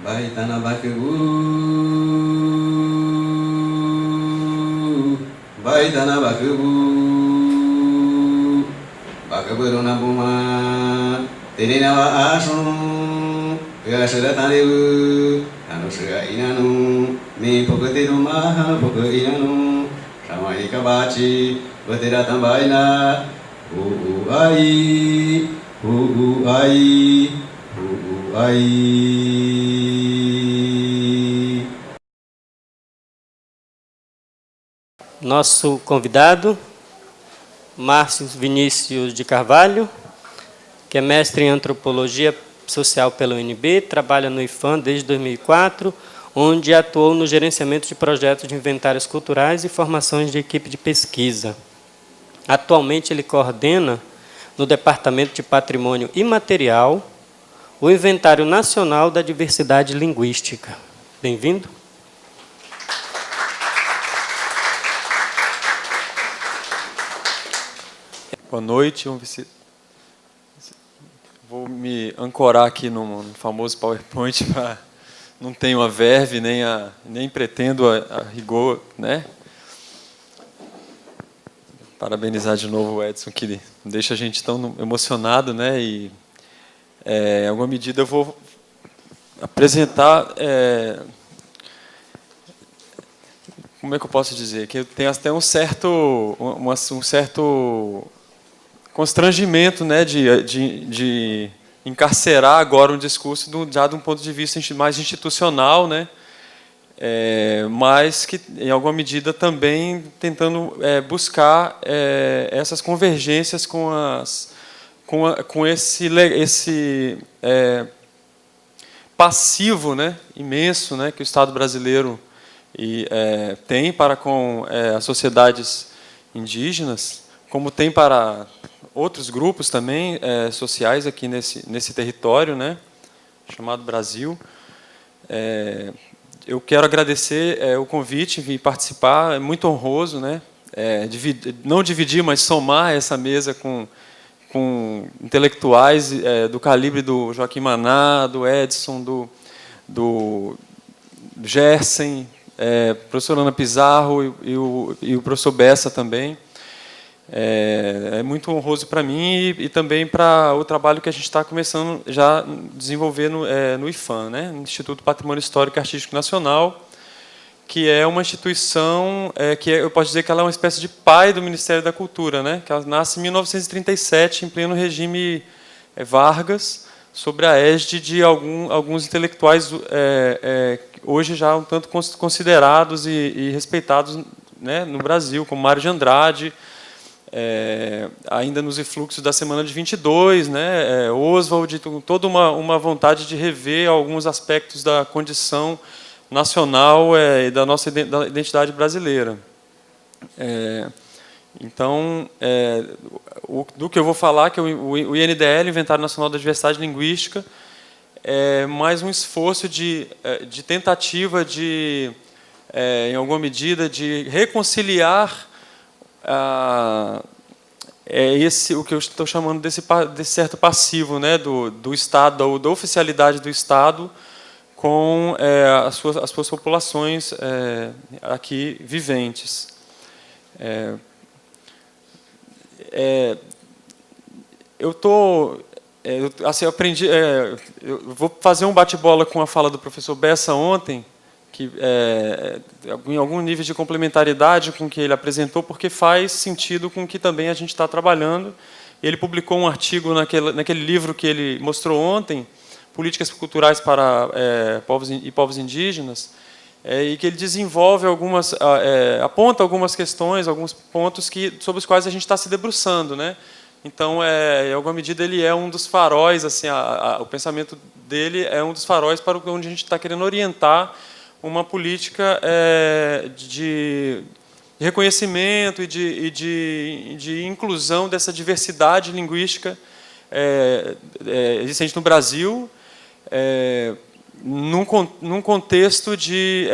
Baitana Bakebu, Baitana Bakebu, Bakaburuna Buma, Teninawa Ashun, Yasharatanibu, Anusha Inanu, Mi Pokatidu Maha Poka Inanu, Shamaika Bachi, Batiratambaina, Ai, Ai, Ai. Nosso convidado, Márcio Vinícius de Carvalho, que é mestre em Antropologia Social pela UNB, trabalha no IFAM desde 2004, onde atuou no gerenciamento de projetos de inventários culturais e formações de equipe de pesquisa. Atualmente, ele coordena, no Departamento de Patrimônio Imaterial, o Inventário Nacional da Diversidade Linguística. Bem-vindo. Boa noite. Vou me ancorar aqui no famoso PowerPoint, não tenho a verve, nem pretendo a rigor, né? Parabenizar de novo o Edson, que deixa a gente tão emocionado, né? E, em alguma medida, eu vou apresentar... como é que eu posso dizer? Que tem até um certo constrangimento, né, de encarcerar agora um discurso já de um ponto de vista mais institucional, né, mas que, em alguma medida, também tentando buscar essas convergências com esse passivo, né, imenso, né, que o Estado brasileiro tem para com as sociedades indígenas, como tem para outros grupos também sociais aqui nesse território, né, chamado Brasil. Eu quero agradecer o convite, vir participar, é muito honroso, né, não dividir, mas somar essa mesa com intelectuais do calibre do Joaquim Maná, do Edson, do Gersen, professor Ana Pizarro e o professor Bessa também. É muito honroso para mim e também para o trabalho que a gente está começando já a desenvolver no IFAM, né? Instituto Patrimônio Histórico e Artístico Nacional, que é uma instituição eu posso dizer que ela é uma espécie de pai do Ministério da Cultura, né? Que ela nasce em 1937, em pleno regime Vargas, sobre a égide de alguns intelectuais hoje já um tanto considerados e respeitados, né, no Brasil, como Mário de Andrade, ainda nos influxos da Semana de 22, né, Oswald, toda uma vontade de rever alguns aspectos da condição nacional e da nossa identidade brasileira. Então, do que eu vou falar, que o INDL, Inventário Nacional da Diversidade Linguística, é mais um esforço de tentativa em alguma medida, de reconciliar o que eu estou chamando desse certo passivo, né, do Estado, da oficialidade do Estado, com as suas populações aqui viventes. Eu aprendi. Eu vou fazer um bate-bola com a fala do professor Bessa ontem, que em algum nível de complementaridade com o que ele apresentou, porque faz sentido com o que também a gente está trabalhando. Ele publicou um artigo naquele livro que ele mostrou ontem, Políticas Culturais para povos indígenas, e que ele desenvolve aponta algumas questões, alguns pontos sobre os quais a gente está se debruçando, né? Então, em alguma medida, ele é um dos faróis, assim, o pensamento dele é um dos faróis para onde a gente está querendo orientar uma política de reconhecimento e de inclusão dessa diversidade linguística existente no Brasil, num contexto de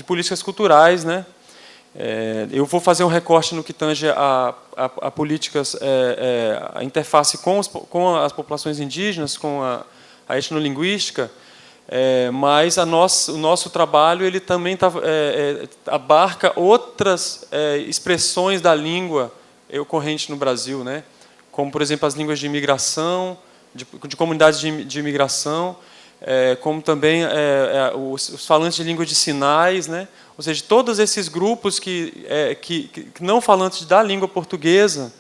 políticas culturais, né? Eu vou fazer um recorte no que tange a políticas, a interface com as populações indígenas, com a etnolinguística, Mas o nosso trabalho ele também abarca outras expressões da língua ocorrente no Brasil, né? Como, por exemplo, as línguas de imigração, de comunidades de imigração, como também os falantes de línguas de sinais, né? Ou seja, todos esses grupos que não falantes da língua portuguesa,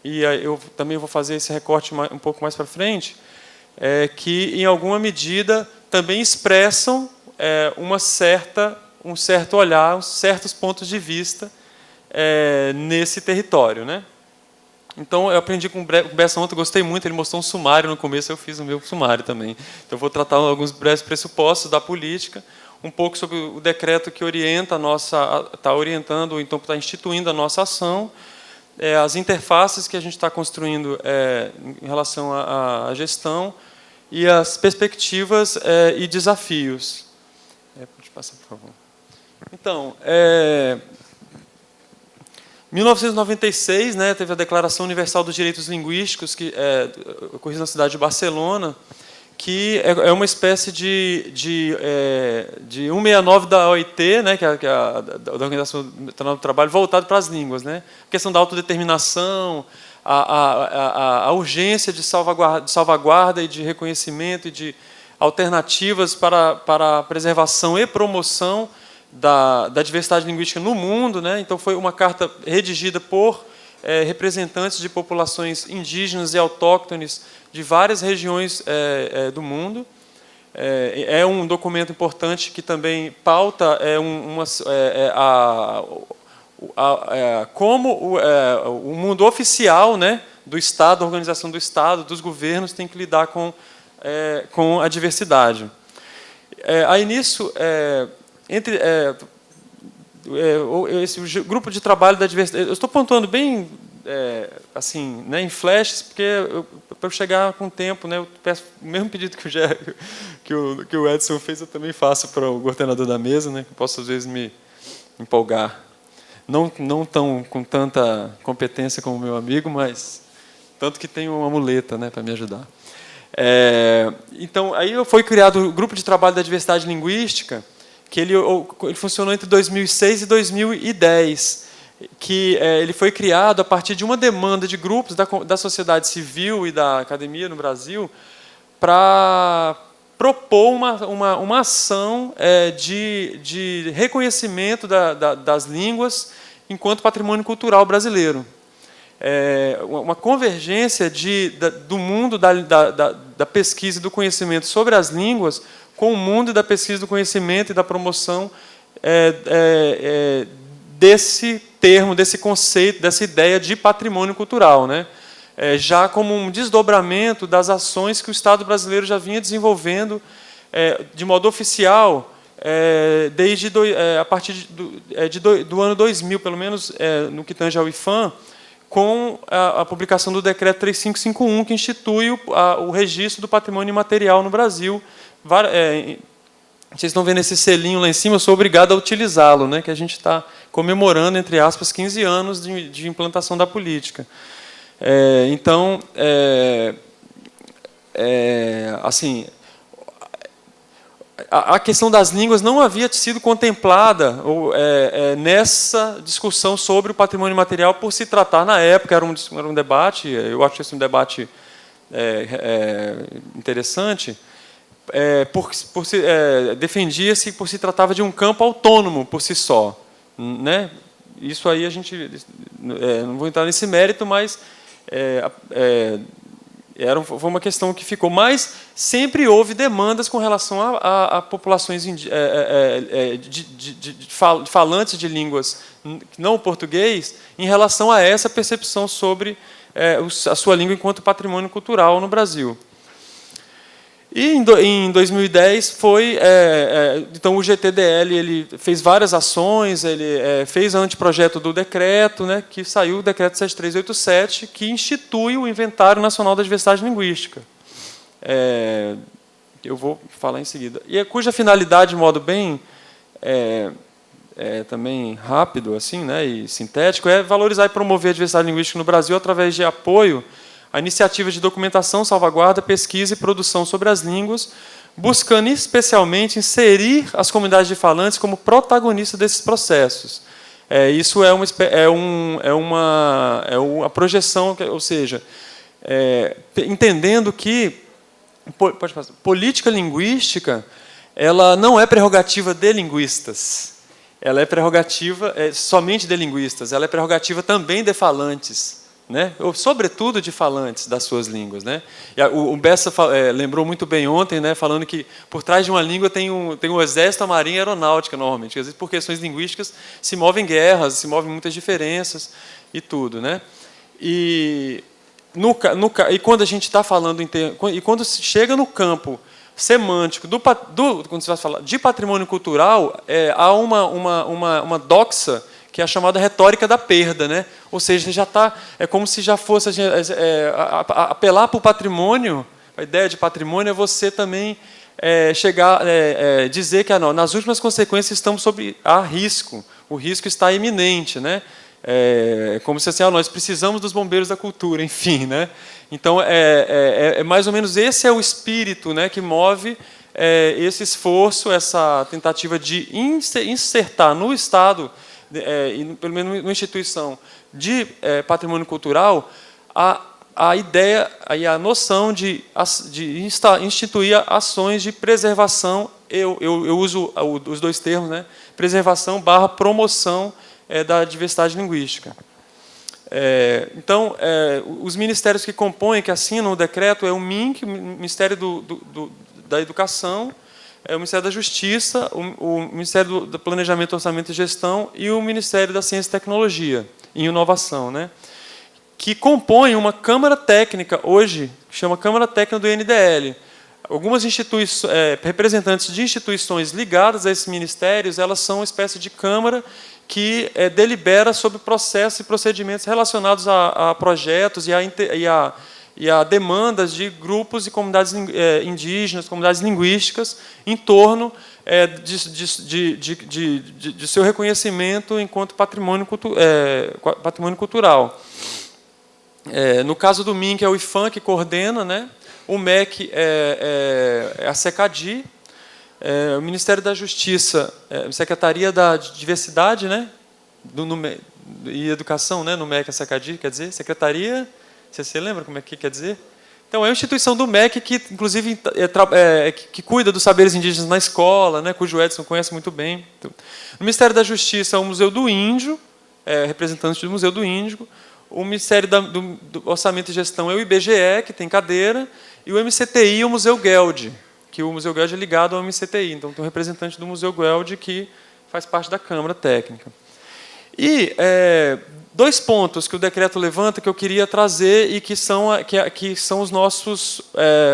e eu também vou fazer esse recorte um pouco mais para frente, que, em alguma medida, também expressam um certo olhar, certos pontos de vista nesse território, né? Então, eu aprendi com o Bessa ontem, gostei muito, ele mostrou um sumário no começo, eu fiz o meu sumário também. Então, eu vou tratar alguns breves pressupostos da política, um pouco sobre o decreto que orienta está orientando, ou então está instituindo a nossa ação, as interfaces que a gente está construindo em relação à gestão, e as perspectivas e desafios. Pode passar, por favor. Então, 1996, né, teve a Declaração Universal dos Direitos Linguísticos, que ocorreu na cidade de Barcelona, que é uma espécie de 169 da OIT, né, que é da Organização Internacional do Trabalho, voltado para as línguas, né? A questão da autodeterminação, a urgência de salvaguarda e de reconhecimento e de alternativas para a preservação e promoção da diversidade linguística no mundo, né? Então, foi uma carta redigida por representantes de populações indígenas e autóctones de várias regiões do mundo. É um documento importante que também pauta como o mundo oficial, né, do Estado, a organização do Estado, dos governos, tem que lidar com a diversidade. Aí, nisso, esse grupo de trabalho da diversidade... Eu estou pontuando bem assim, né, em flashes, porque para eu chegar com o tempo, né, eu peço o mesmo pedido que o Edson fez, eu também faço para o coordenador da mesa, né, que eu posso, às vezes, me empolgar. Não tão com tanta competência como o meu amigo, mas tanto que tem uma muleta, né, para me ajudar. Então, aí foi criado o Grupo de Trabalho da Diversidade Linguística, que ele funcionou entre 2006 e 2010, que ele foi criado a partir de uma demanda de grupos da sociedade civil e da academia no Brasil para propor uma ação de reconhecimento das línguas enquanto patrimônio cultural brasileiro. Uma convergência do mundo da pesquisa e do conhecimento sobre as línguas com o mundo da pesquisa, do conhecimento e da promoção desse termo, desse conceito, dessa ideia de patrimônio cultural, né? Já como um desdobramento das ações que o Estado brasileiro já vinha desenvolvendo de modo oficial a partir do ano 2000, pelo menos no que tange ao IFAM, com a publicação do Decreto 3551, que institui o registro do patrimônio imaterial no Brasil. Vocês estão vendo esse selinho lá em cima, eu sou obrigado a utilizá-lo, né, que a gente está comemorando, entre aspas, 15 anos de implantação da política. Então, assim, a questão das línguas não havia sido contemplada nessa discussão sobre o patrimônio imaterial, por se tratar, na época, era um debate, eu acho esse um debate interessante, defendia-se por se tratava de um campo autônomo por si só, né? Isso aí a gente não vou entrar nesse mérito, mas foi uma questão que ficou. Mas sempre houve demandas com relação a populações falantes de línguas não português em relação a essa percepção sobre a sua língua enquanto patrimônio cultural no Brasil. E em 2010 então o GTDL ele fez várias ações, ele fez o anteprojeto do decreto, né, que saiu o decreto 7387, que institui o Inventário Nacional da Diversidade Linguística. Eu vou falar em seguida. E cuja finalidade, de modo bem também rápido, assim, né, e sintético, é valorizar e promover a diversidade linguística no Brasil através de apoio a iniciativas de documentação, salvaguarda, pesquisa e produção sobre as línguas, buscando especialmente inserir as comunidades de falantes como protagonistas desses processos. Isso é uma projeção, ou seja, entendendo que política linguística ela não é prerrogativa de linguistas, ela é prerrogativa somente de linguistas, ela é prerrogativa também de falantes, né? Ou, sobretudo de falantes das suas línguas, né? E o Bessa lembrou muito bem ontem, né, falando que por trás de uma língua tem o exército, a marinha e a aeronáutica, normalmente. Às vezes, por questões linguísticas, se movem guerras, se movem muitas diferenças e tudo, né? E quando a gente está falando e quando se chega no campo semântico quando se vai falar de patrimônio cultural, há uma doxa que é a chamada retórica da perda, né? Ou seja, já está como se já fosse apelar para o patrimônio. A ideia de patrimônio é você também dizer que nas últimas consequências estamos sob risco. O risco está iminente, né? Como se assim, nós precisamos dos bombeiros da cultura, enfim, né? Então mais ou menos esse é o espírito, né, que move esse esforço, essa tentativa de insertar no Estado, pelo menos numa instituição de patrimônio cultural, a ideia e a noção de instituir ações de preservação. Eu uso os dois termos, né? Preservação / promoção da diversidade linguística. Então, os ministérios que compõem, que assinam o decreto, é o MINC, o Ministério da Educação, o Ministério da Justiça, o Ministério do Planejamento, Orçamento e Gestão e o Ministério da Ciência e Tecnologia e Inovação, né? Que compõem uma Câmara Técnica, hoje, que chama Câmara Técnica do INDL. Algumas representantes de instituições ligadas a esses ministérios, elas são uma espécie de Câmara que delibera sobre processos e procedimentos relacionados a projetos e a demandas de grupos e comunidades indígenas, comunidades linguísticas, em torno de seu reconhecimento enquanto patrimônio cultural. No caso do MINC, é o IFAM que coordena, né? O MEC é a SECADI, o Ministério da Justiça, Secretaria da Diversidade, né? E Educação, né? No MEC, a SECADI, quer dizer, Secretaria... Você lembra como é que quer dizer? Então, é uma instituição do MEC que, inclusive, que cuida dos saberes indígenas na escola, né, cujo Edson conhece muito bem. No Ministério da Justiça, o Museu do Índio, representante do Museu do Índio. O Ministério do Orçamento e Gestão é o IBGE, que tem cadeira, e o MCTI, o Museu Gueld, que o Museu Gueld é ligado ao MCTI. Então, tem um representante do Museu Gueld que faz parte da Câmara Técnica. E dois pontos que o decreto levanta que eu queria trazer e que são os nossos,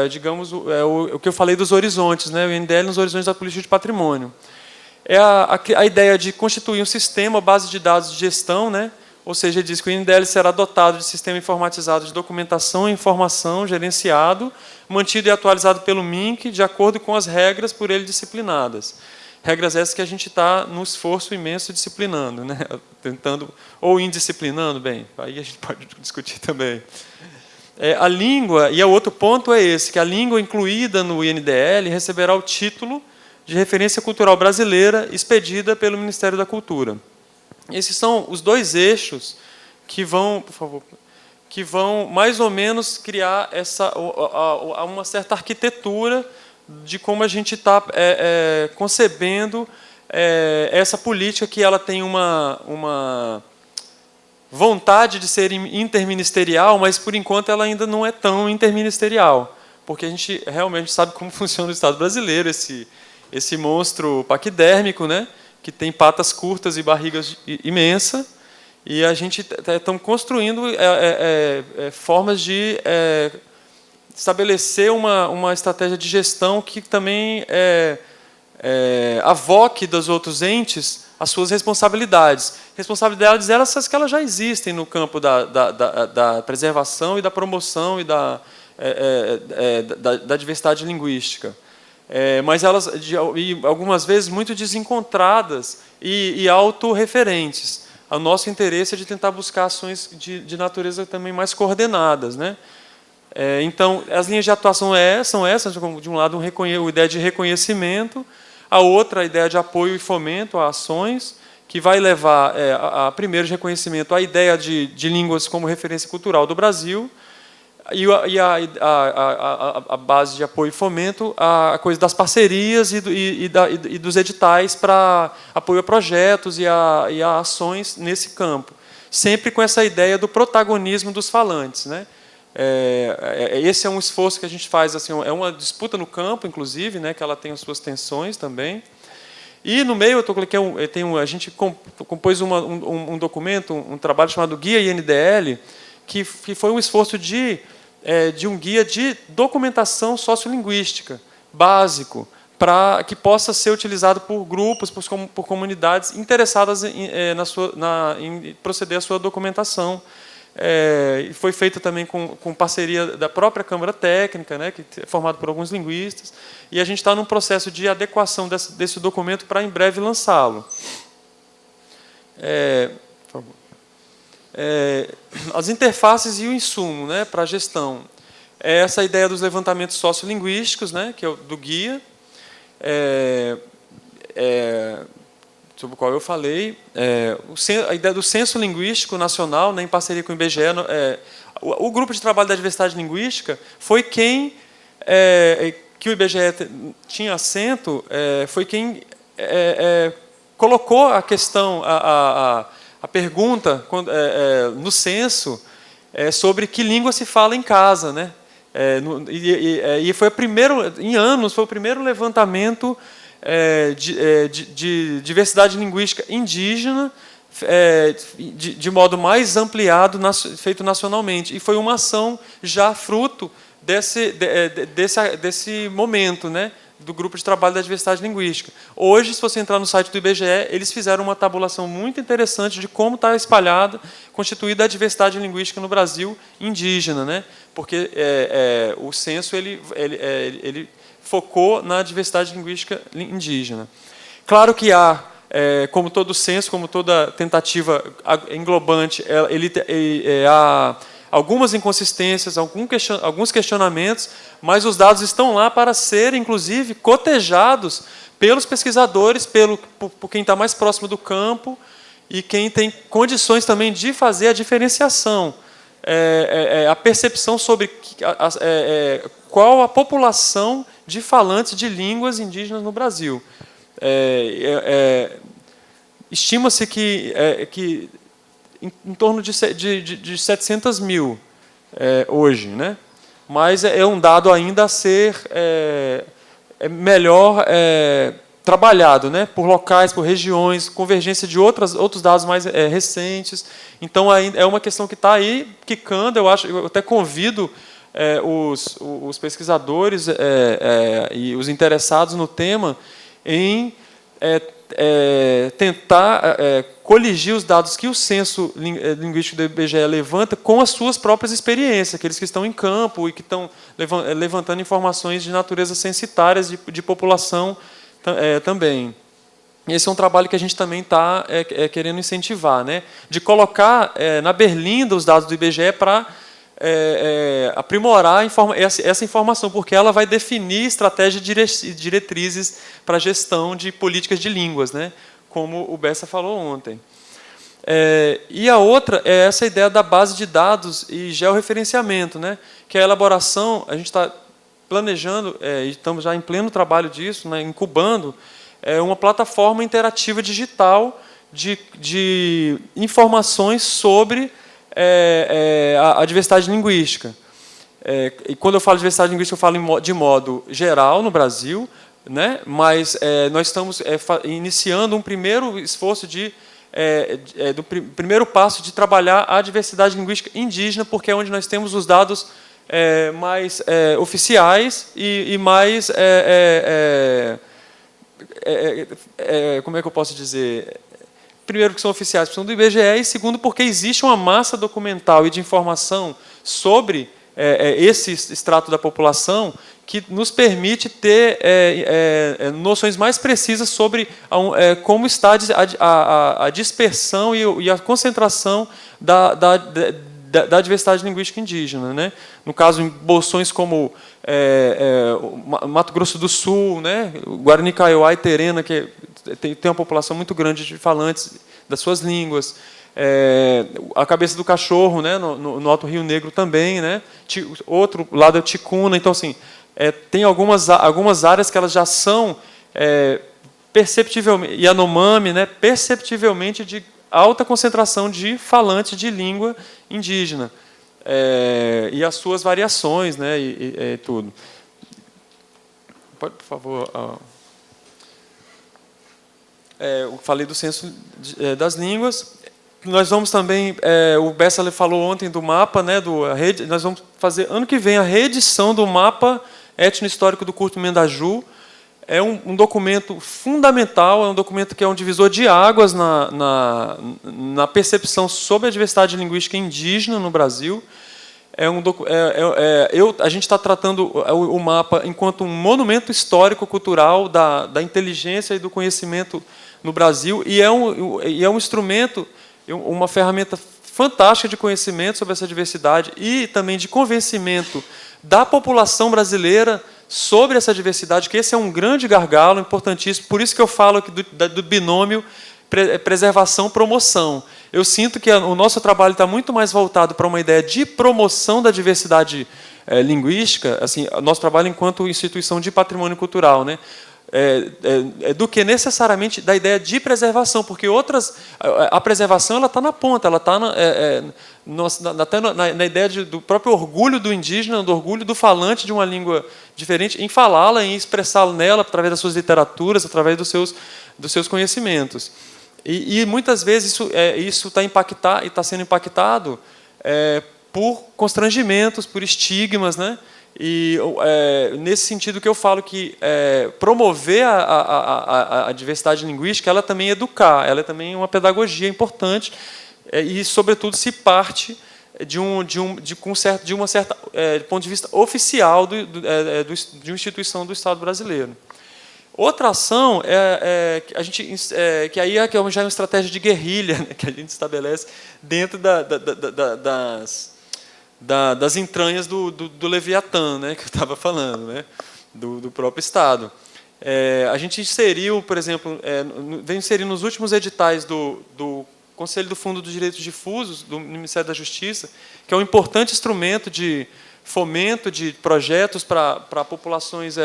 digamos, o que eu falei dos horizontes, né? O INDL nos horizontes da política de patrimônio. É a ideia de constituir um sistema, base de dados de gestão, né? Ou seja, ele diz que o INDL será dotado de sistema informatizado de documentação e informação gerenciado, mantido e atualizado pelo MINC, de acordo com as regras por ele disciplinadas. Regras essas que a gente está num esforço imenso disciplinando, né? Tentando, ou indisciplinando, bem, aí a gente pode discutir também. A língua, e o outro ponto é esse, que a língua incluída no INDL receberá o título de referência cultural brasileira expedida pelo Ministério da Cultura. Esses são os dois eixos que vão, por favor, que vão mais ou menos criar uma certa arquitetura de como a gente está concebendo essa política, que ela tem uma vontade de ser interministerial, mas, por enquanto, ela ainda não é tão interministerial, porque a gente realmente sabe como funciona o Estado brasileiro, esse monstro paquidérmico, né, que tem patas curtas e barrigas imensa, e a gente estamos construindo formas de estabelecer uma estratégia de gestão que também avoque dos outros entes as suas responsabilidades. Responsabilidades essas que elas já existem no campo da preservação e da promoção e da diversidade linguística. Mas elas, algumas vezes, muito desencontradas e autorreferentes. O nosso interesse é de tentar buscar ações de natureza também mais coordenadas, né? Então, as linhas de atuação são essas, de um lado, a ideia de reconhecimento, a outra, a ideia de apoio e fomento a ações, que vai levar, primeiro, de reconhecimento, a ideia de línguas como referência cultural do Brasil, e a base de apoio e fomento, a coisa das parcerias e dos editais para apoio a projetos e a ações nesse campo. Sempre com essa ideia do protagonismo dos falantes, né? Esse é um esforço que a gente faz, assim, é uma disputa no campo, inclusive, né, que ela tem as suas tensões também. E no meio a gente compôs um documento, um trabalho chamado Guia INDL, que foi um esforço de um guia de documentação sociolinguística básico, para que possa ser utilizado por grupos, por comunidades interessadas em proceder à sua documentação. Foi feita também com parceria da própria Câmara Técnica, né, que é formada por alguns linguistas, e a gente está num processo de adequação desse documento para, em breve, lançá-lo. Por favor. As interfaces e o insumo, né, para a gestão. Essa ideia dos levantamentos sociolinguísticos, né, que é do guia, sobre o qual eu falei, a ideia do censo linguístico nacional, né, em parceria com o IBGE. O grupo de trabalho da diversidade linguística foi quem, que o IBGE tinha assento, foi quem colocou a questão, a pergunta no censo sobre que língua se fala em casa, né? E foi em anos, foi o primeiro levantamento de diversidade linguística indígena de modo mais ampliado, feito nacionalmente. E foi uma ação já fruto desse momento, né, do grupo de trabalho da diversidade linguística. Hoje, se você entrar no site do IBGE, eles fizeram uma tabulação muito interessante de como está espalhada, constituída a diversidade linguística no Brasil indígena, né? Porque o censo ele focou na diversidade linguística indígena. Claro que há, como todo censo, como toda tentativa englobante, há algumas inconsistências, alguns questionamentos, mas os dados estão lá para serem, inclusive, cotejados pelos pesquisadores, por quem está mais próximo do campo e quem tem condições também de fazer a diferenciação, a percepção sobre qual a população de falantes de línguas indígenas no Brasil. Estima-se que em torno de 700 mil hoje, né? Mas é um dado ainda a ser melhor trabalhado, né? Por locais, por regiões, convergência de outros dados mais recentes. Então, é uma questão que está aí quicando. Eu até convido os pesquisadores e os interessados no tema em tentar coligir os dados que o censo linguístico do IBGE levanta com as suas próprias experiências, aqueles que estão em campo e que estão levantando informações de natureza censitárias de população também. Esse é um trabalho que a gente também está querendo incentivar, né? De colocar na berlinda os dados do IBGE para aprimorar essa informação, porque ela vai definir estratégias e diretrizes para a gestão de políticas de línguas, né? Como o Bessa falou ontem. E a outra é essa ideia da base de dados e georreferenciamento, né? Que é a elaboração, a gente está planejando, e estamos já em pleno trabalho disso, né? Incubando, uma plataforma interativa digital de informações sobre a diversidade linguística. E quando eu falo de diversidade linguística, eu falo de modo geral no Brasil, né? Mas nós estamos iniciando um primeiro esforço do primeiro passo de trabalhar a diversidade linguística indígena, porque é onde nós temos os dados mais oficiais e mais como é que eu posso dizer? Primeiro, que são oficiais, são do IBGE, e segundo, porque existe uma massa documental e de informação sobre esse extrato da população que nos permite ter noções mais precisas sobre como está a dispersão e a concentração da diversidade linguística indígena, né? No caso, em bolsões como Mato Grosso do Sul, né? Guarani, Kaiowá e Terena, que tem uma população muito grande de falantes das suas línguas. A cabeça do cachorro, né? No Alto Rio Negro também, né? Outro lado é Ticuna. Então, assim, tem algumas áreas que elas já são perceptivelmente, Yanomami, né? Perceptivelmente de alta concentração de falantes de língua indígena, e as suas variações, né, e tudo. Pode, por favor. Eu falei do censo das línguas. Nós vamos também, o Bessa falou ontem do mapa, né, nós vamos fazer ano que vem a reedição do mapa etno-histórico do Curto-Mendaju. É um documento fundamental, é um documento que é um divisor de águas na percepção sobre a diversidade linguística indígena no Brasil. A gente está tratando o mapa enquanto um monumento histórico-cultural da inteligência e do conhecimento no Brasil, e é um instrumento, uma ferramenta fantástica de conhecimento sobre essa diversidade e também de convencimento da população brasileira sobre essa diversidade, que esse é um grande gargalo, importantíssimo. Por isso que eu falo aqui do binômio preservação-promoção. Eu sinto que o nosso trabalho está muito mais voltado para uma ideia de promoção da diversidade linguística, assim, nosso trabalho enquanto instituição de patrimônio cultural, né? Do que necessariamente da ideia de preservação, porque a preservação ela está na ponta, ela está na ideia do próprio orgulho do indígena, do orgulho do falante de uma língua diferente, em falá-la, em expressá-la nela através das suas literaturas, através dos seus conhecimentos. E muitas vezes isso está sendo impactado por constrangimentos, por estigmas, né? E nesse sentido que eu falo que promover a diversidade linguística, ela também é educar, ela é também uma pedagogia importante, e sobretudo se parte de um certo ponto de vista oficial de uma instituição do Estado brasileiro. Outra ação que aí já é uma estratégia de guerrilha, né, que a gente estabelece dentro das entranhas do Leviatã, né, que eu estava falando, né, do próprio Estado. A gente inseriu, por exemplo, vem inserindo nos últimos editais do Conselho do Fundo dos Direitos Difusos, do Ministério da Justiça, que é um importante instrumento de fomento de projetos para populações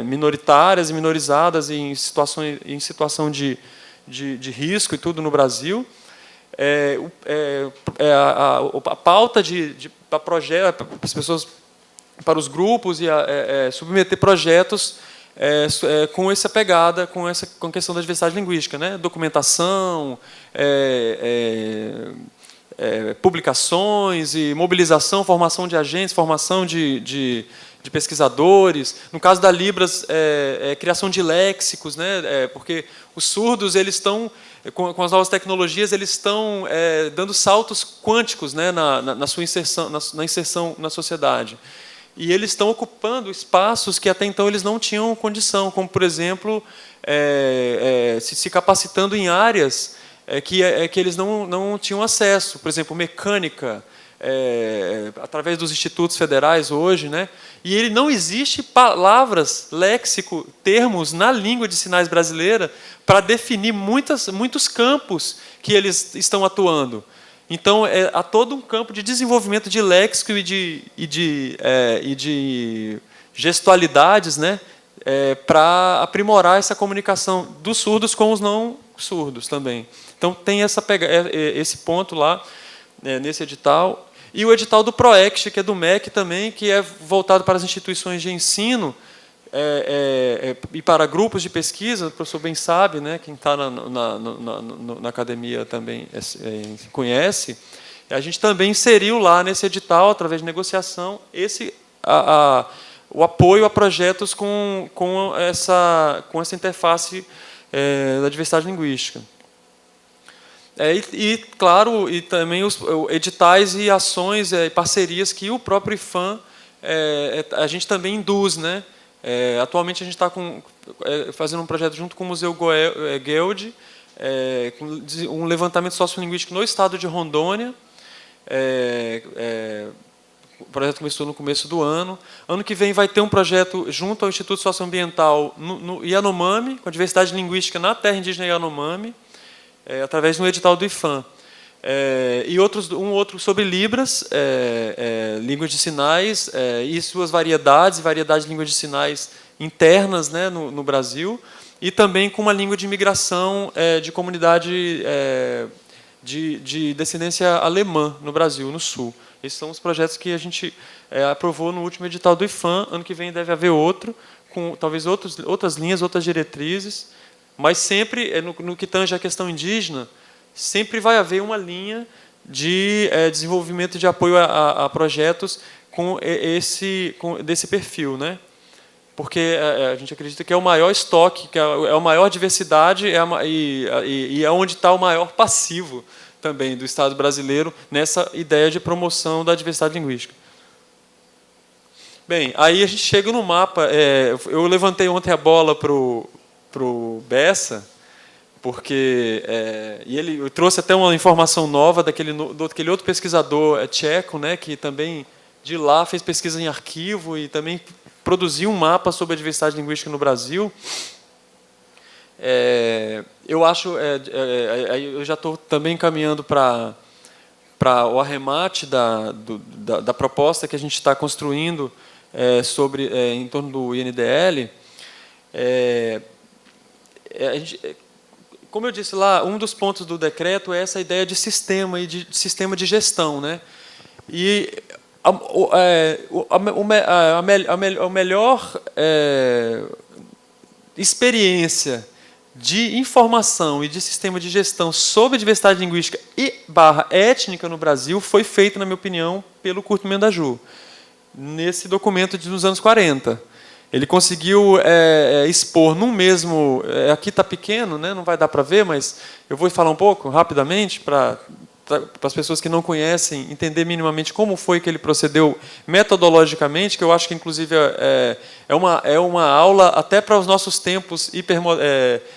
minoritárias e minorizadas em situação de risco e tudo no Brasil. A pauta para projetos, para as pessoas, para os grupos, e submeter projetos com essa pegada, com a questão da diversidade linguística, né? Documentação, publicações e mobilização, formação de agentes, formação de pesquisadores. No caso da Libras, criação de léxicos, né? Porque os surdos, eles estão, com as novas tecnologias, eles estão dando saltos quânticos, né? na sua inserção, na inserção na sociedade. E eles estão ocupando espaços que até então eles não tinham condição, como, por exemplo, se capacitando em áreas que eles não tinham acesso, por exemplo, mecânica, através dos institutos federais hoje, né? E não existe palavras, léxico, termos na língua de sinais brasileira para definir muitos campos que eles estão atuando. Então, há todo um campo de desenvolvimento de léxico e de gestualidades, né? Para aprimorar essa comunicação dos surdos com os não surdos também. Então, tem esse ponto lá, nesse edital. E o edital do PROECT, que é do MEC também, que é voltado para as instituições de ensino e para grupos de pesquisa, o professor bem sabe, né, quem está na academia também conhece. A gente também inseriu lá nesse edital, através de negociação, o apoio a projetos com essa interface da diversidade linguística. Claro, e também os editais e ações e parcerias que o próprio IFAM a gente também induz, né? Atualmente a gente está fazendo um projeto junto com o Museu Gueld, um levantamento sociolinguístico no estado de Rondônia, O projeto começou no começo do ano. Ano que vem vai ter um projeto junto ao Instituto Socioambiental no Yanomami, com a diversidade linguística na terra indígena Yanomami, através de um edital do IFAM. E um outro sobre Libras, línguas de sinais, e suas variedades de línguas de sinais internas, né, no Brasil, e também com uma língua de imigração de comunidade de descendência alemã no Brasil, no Sul. Esses são os projetos que a gente aprovou no último edital do IFAM. Ano que vem deve haver outro, com talvez outras linhas, outras diretrizes, mas sempre, no que tange a questão indígena, sempre vai haver uma linha de desenvolvimento de apoio a projetos desse perfil, né? Porque a gente acredita que é o maior estoque, que é a maior diversidade e é onde está o maior passivo também do Estado brasileiro nessa ideia de promoção da diversidade linguística. Bem, aí a gente chega no mapa. Eu levantei ontem a bola para o Bessa, porque eu trouxe até uma informação nova daquele outro pesquisador tcheco, né, que também de lá fez pesquisa em arquivo e também produziu um mapa sobre a diversidade linguística no Brasil. Eu acho, eu já estou também caminhando para o arremate da proposta que a gente está construindo em torno do INDL. Como eu disse lá, um dos pontos do decreto é essa ideia de sistema e de sistema de gestão, né? E a melhor experiência de informação e de sistema de gestão sobre a diversidade linguística e étnica no Brasil foi feita, na minha opinião, pelo Curto Mendaju, nesse documento dos anos 40. Ele conseguiu expor num mesmo... aqui está pequeno, né, não vai dar para ver, mas eu vou falar um pouco, rapidamente, para as pessoas que não conhecem, entender minimamente como foi que ele procedeu metodologicamente, que eu acho que, inclusive, é uma aula até para os nossos tempos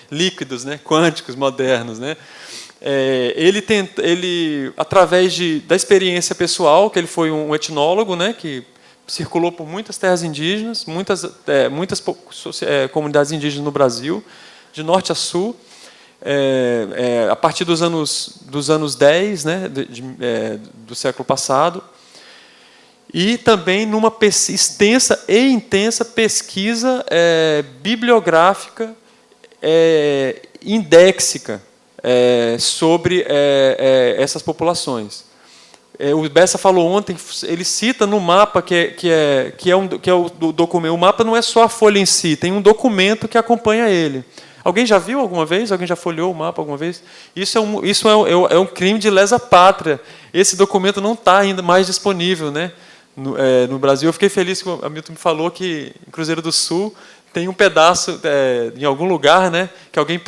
líquidos, né, quânticos, modernos. Né? Ele, através da experiência pessoal, que ele foi um etnólogo, né, que circulou por muitas terras indígenas, muitas comunidades indígenas no Brasil, de norte a sul, a partir dos anos 10, né, do século passado, e também numa extensa e intensa pesquisa bibliográfica indéxica sobre essas populações. O Bessa falou ontem, ele cita no mapa que é o documento. O mapa não é só a folha em si, tem um documento que acompanha ele. Alguém já viu alguma vez? Alguém já folheou o mapa alguma vez? Isso é um crime de lesa pátria. Esse documento não está ainda mais disponível, né, no Brasil. Eu fiquei feliz que o Hamilton me falou que em Cruzeiro do Sul tem um pedaço, em algum lugar, né, que alguém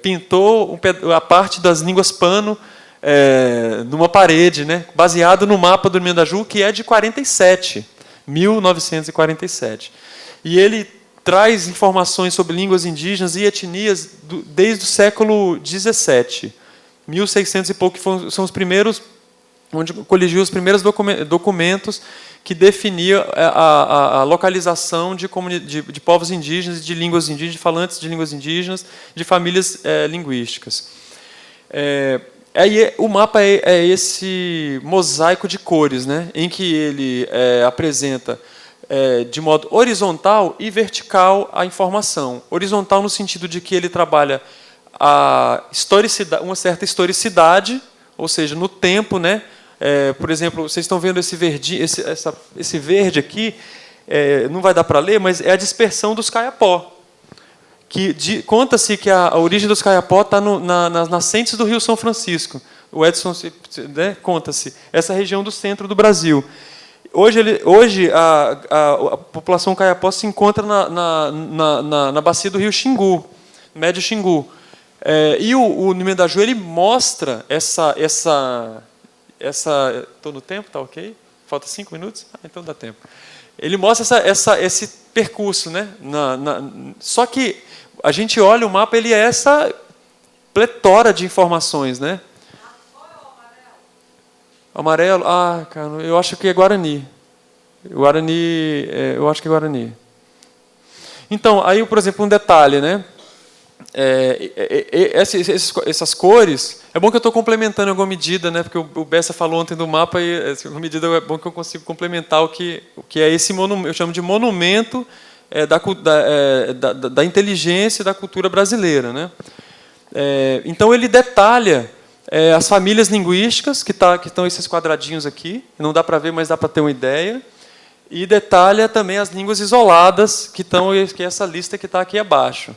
pintou a parte das línguas pano numa parede, né, baseado no mapa do Mendaju, que é de 1947. E ele traz informações sobre línguas indígenas e etnias desde o século XVII, 1600 e pouco, que são os primeiros, onde coligiu os primeiros documentos que definiam a localização de povos indígenas, de línguas indígenas, de falantes de línguas indígenas, de famílias linguísticas. Aí o mapa é esse mosaico de cores, né, em que ele apresenta de modo horizontal e vertical a informação. Horizontal no sentido de que ele trabalha uma certa historicidade, ou seja, no tempo, né? Por exemplo, vocês estão vendo esse verde aqui, não vai dar para ler, mas é a dispersão dos caiapó. Conta-se que a origem dos caiapó está nas nascentes do Rio São Francisco. O Edson, né, conta-se, essa região do centro do Brasil. Hoje a população caiapó se encontra na bacia do rio Xingu, Médio Xingu. E o Mendaju, ele mostra essa... Estou no tempo? Está ok? Falta 5 minutos? Então dá tempo. Ele mostra esse percurso, né? Só que a gente olha o mapa, ele é essa pletora de informações, né? Amarelo? Ah, cara, eu acho que é Guarani. Guarani, eu acho que é Guarani. Então, aí, por exemplo, um detalhe, né? Essas cores, é bom que eu estou complementando em alguma medida, né? Porque o Bessa falou ontem do mapa e, em alguma medida, é bom que eu consigo complementar o que é esse monumento, eu chamo de monumento da inteligência e da cultura brasileira, né? Então, ele detalha as famílias linguísticas, que estão esses quadradinhos aqui, não dá para ver, mas dá para ter uma ideia, e detalha também as línguas isoladas, que é essa lista que está aqui abaixo.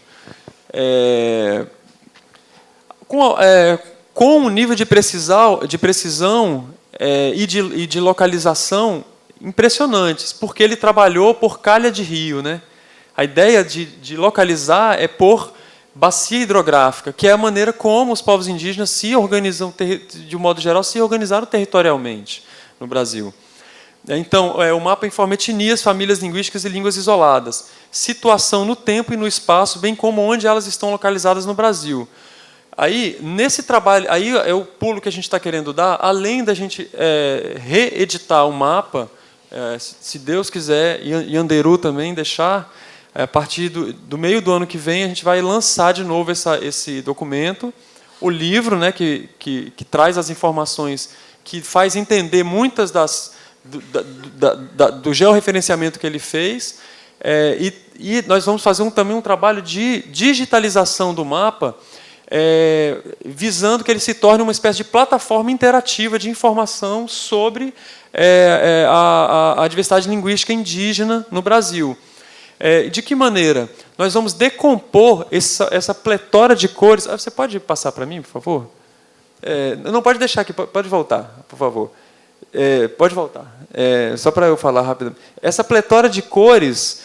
Com um nível de precisão e de localização impressionantes, porque ele trabalhou por calha de rio, né? A ideia de localizar é por bacia hidrográfica, que é a maneira como os povos indígenas se organizam, de um modo geral, se organizaram territorialmente no Brasil. Então, o mapa informa etnias, famílias linguísticas e línguas isoladas, situação no tempo e no espaço, bem como onde elas estão localizadas no Brasil. Aí, nesse trabalho, aí é o pulo que a gente está querendo dar, além da gente reeditar o mapa, se Deus quiser, e Anderu também deixar, a partir do meio do ano que vem, a gente vai lançar de novo esse documento, o livro, né, que traz as informações, que faz entender muitas do georreferenciamento que ele fez, e nós vamos fazer também um trabalho de digitalização do mapa, visando que ele se torne uma espécie de plataforma interativa de informação sobre a diversidade linguística indígena no Brasil. De que maneira? Nós vamos decompor essa pletora de cores. Você pode passar para mim, por favor? Não, pode deixar aqui, pode voltar, por favor. Pode voltar. Só para eu falar rápido. Essa pletora de cores,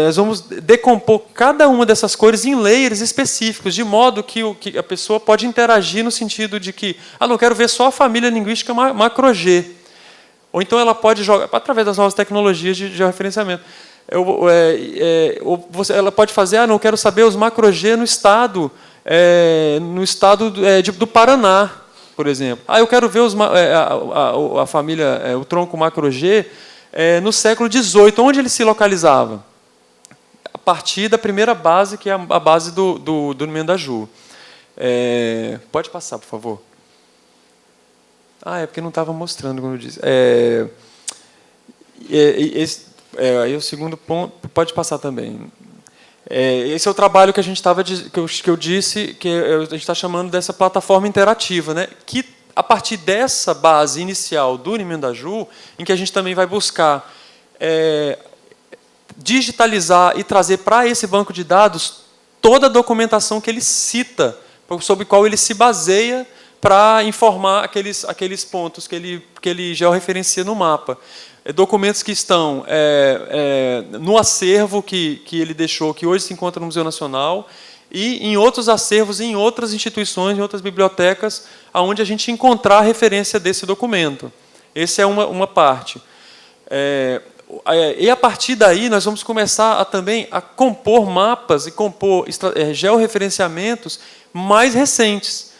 nós vamos decompor cada uma dessas cores em layers específicos, de modo que a pessoa pode interagir no sentido de que, não quero ver só a família linguística macro-G. Ou então ela pode jogar, através das novas tecnologias de georreferenciamento, ela pode fazer, não quero saber os macro-G no estado do Paraná, por exemplo. Eu quero ver a família, o tronco macro-G no século XVIII, onde ele se localizava? A partir da primeira base, que é a base do Nimendaju. Pode passar, por favor. É porque não estava mostrando, como eu disse. Aí o segundo ponto, pode passar também. Esse é o trabalho que a gente que eu disse, que a gente está chamando dessa plataforma interativa, né? Que a partir dessa base inicial do Nimendaju, em que a gente também vai buscar digitalizar e trazer para esse banco de dados toda a documentação que ele cita, sobre qual ele se baseia para informar aqueles pontos que ele georreferencia no mapa. Documentos que estão no acervo que ele deixou, que hoje se encontra no Museu Nacional, e em outros acervos, em outras instituições, em outras bibliotecas, onde a gente encontrar a referência desse documento. Essa é uma parte. E, a partir daí, nós vamos começar também a compor mapas e compor georreferenciamentos mais recentes,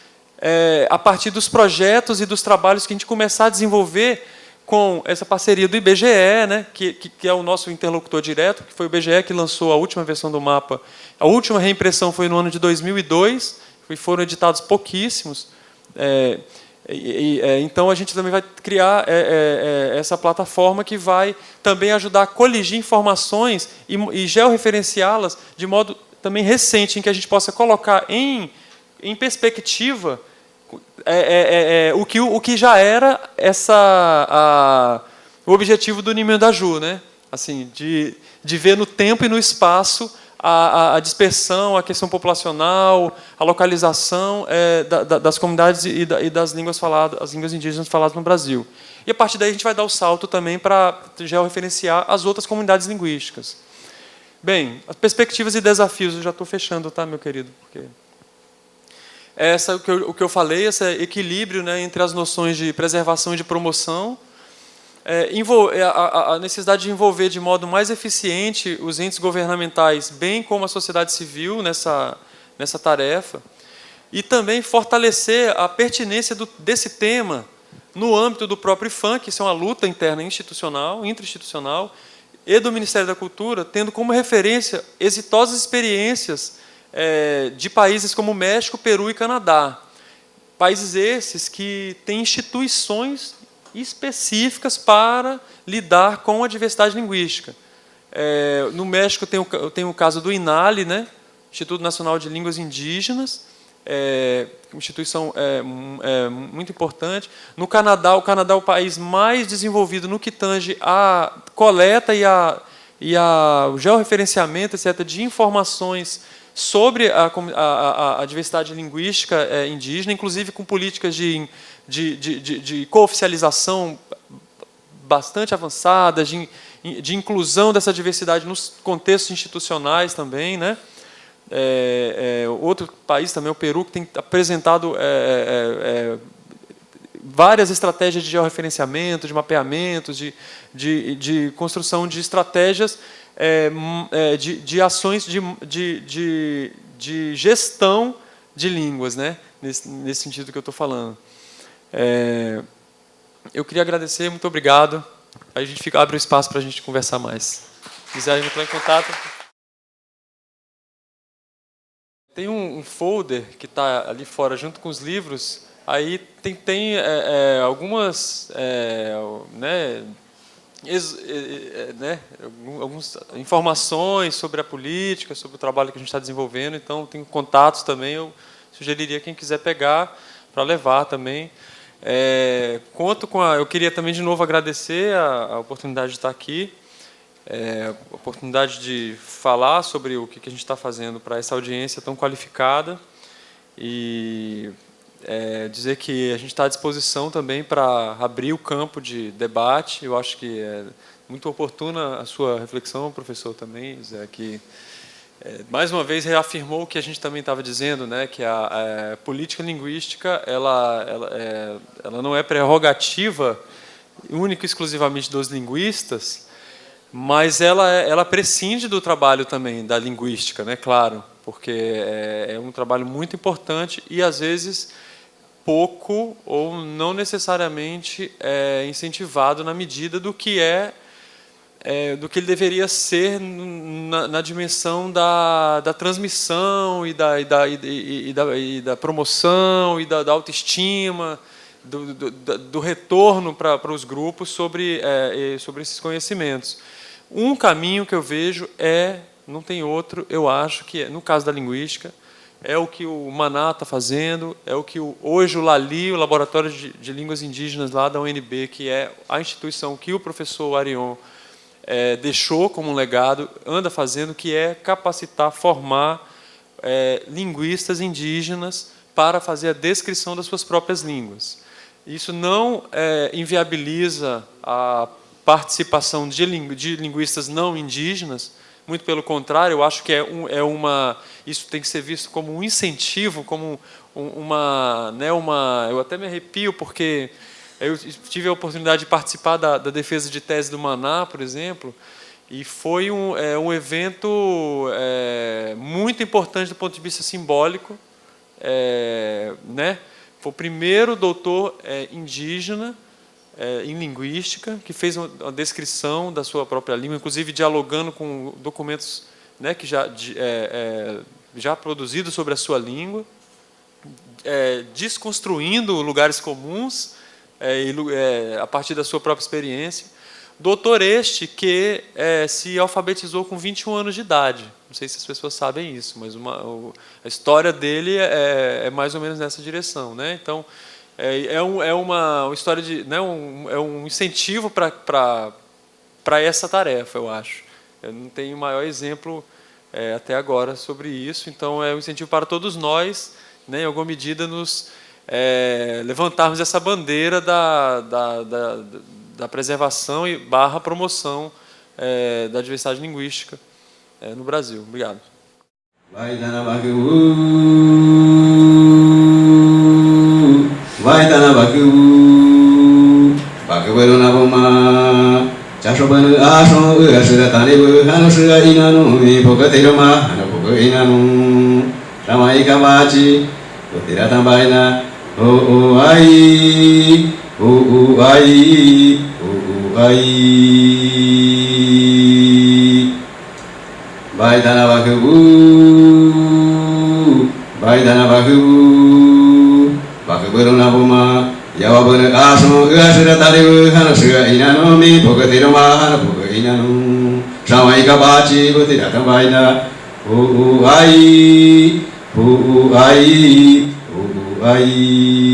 a partir dos projetos e dos trabalhos que a gente começar a desenvolver com essa parceria do IBGE, né, que é o nosso interlocutor direto, que foi o IBGE que lançou a última versão do mapa. A última reimpressão foi no ano de 2002, e foram editados pouquíssimos. Então, a gente também vai criar essa plataforma que vai também ajudar a coligir informações e georreferenciá-las de modo também recente, em que a gente possa colocar em perspectiva o que já era o objetivo do Nimendaju, né? Assim, de ver no tempo e no espaço a dispersão, a questão populacional, a localização das comunidades e das línguas faladas, as línguas indígenas faladas no Brasil. E, a partir daí, a gente vai dar o salto também para georreferenciar as outras comunidades linguísticas. Bem, as perspectivas e desafios, eu já estou fechando, tá, meu querido? Porque o que eu falei, esse equilíbrio, né, entre as noções de preservação e de promoção, a necessidade de envolver de modo mais eficiente os entes governamentais, bem como a sociedade civil nessa tarefa, e também fortalecer a pertinência desse tema no âmbito do próprio IFAM, que isso é uma luta interna institucional, intrainstitucional, e do Ministério da Cultura, tendo como referência exitosas experiências de países como México, Peru e Canadá. Países esses que têm instituições específicas para lidar com a diversidade linguística. No México tem o caso do INALI, né? Instituto Nacional de Línguas Indígenas, uma instituição muito importante. No Canadá, o Canadá é o país mais desenvolvido no que tange à coleta e ao georreferenciamento, etc., de informações sobre a diversidade linguística indígena, inclusive com políticas de cooficialização bastante avançadas, de inclusão dessa diversidade nos contextos institucionais também, né? Outro país também, o Peru, que tem apresentado várias estratégias de georreferenciamento, de mapeamento, de construção de estratégias, de ações de gestão de línguas, né? Nesse sentido que eu estou falando. Eu queria agradecer, muito obrigado. Aí a gente abre o espaço para a gente conversar mais. Se quiserem entrar em contato. Tem um folder que está ali fora, junto com os livros. Aí tem algumas algumas informações sobre a política, sobre o trabalho que a gente está desenvolvendo. Então, tem contatos também. Eu sugeriria quem quiser pegar para levar também. Eu queria também de novo agradecer a oportunidade de estar aqui, a oportunidade de falar sobre o que a gente está fazendo para essa audiência tão qualificada e dizer que a gente está à disposição também para abrir o campo de debate. Eu acho que é muito oportuna a sua reflexão, professor, também, Zé, que mais uma vez reafirmou o que a gente também estava dizendo, né, que a política linguística ela não é prerrogativa única e exclusivamente dos linguistas, mas ela prescinde do trabalho também da linguística, né, claro, porque é um trabalho muito importante e às vezes pouco ou não necessariamente incentivado na medida do que do que ele deveria ser na dimensão da transmissão e da promoção e da autoestima, do retorno para os grupos sobre esses conhecimentos. Um caminho que eu vejo não tem outro, eu acho que no caso da linguística, é o que o Maná está fazendo, é o que hoje o LALI, o Laboratório de Línguas Indígenas lá da UNB, que é a instituição que o professor Arion deixou como um legado, anda fazendo, que é capacitar, formar linguistas indígenas para fazer a descrição das suas próprias línguas. Isso não inviabiliza a participação de linguistas não indígenas, muito pelo contrário, eu acho que isso tem que ser visto como um incentivo, como eu até me arrepio, porque eu tive a oportunidade de participar da defesa de tese do Maná, por exemplo, e foi um evento muito importante do ponto de vista simbólico. Foi o primeiro doutor indígena em linguística que fez uma descrição da sua própria língua, inclusive dialogando com documentos que já produzidos sobre a sua língua, desconstruindo lugares comuns a partir da sua própria experiência. Doutor que se alfabetizou com 21 anos de idade. Não sei se as pessoas sabem isso, mas a história dele é mais ou menos nessa direção, né? Então, é uma história é um incentivo para essa tarefa, eu acho. Eu não tenho maior exemplo até agora sobre isso. Então, é um incentivo para todos nós, né, em alguma medida, nos levantarmos essa bandeira da preservação e promoção da diversidade linguística no Brasil. Obrigado. Vaidana Baku Bakabaruna Boma Chashobanu Asho Urashiratanibu Hanushira Inanu Pokatirama Hanapoka Inanu Ramaika Bachi Utiratambaina O Ai ai, ai. Vaidana Bhagavu, Vaidana Bhagavu, Bhagavaro Navama, Yavabana Asano, Ashira Tarivu, Hanashira Inano, Mi, Pogatirama, Hanapuga Inano, Shamaika Bachi, Butirata Vaida, ai, ai, ai.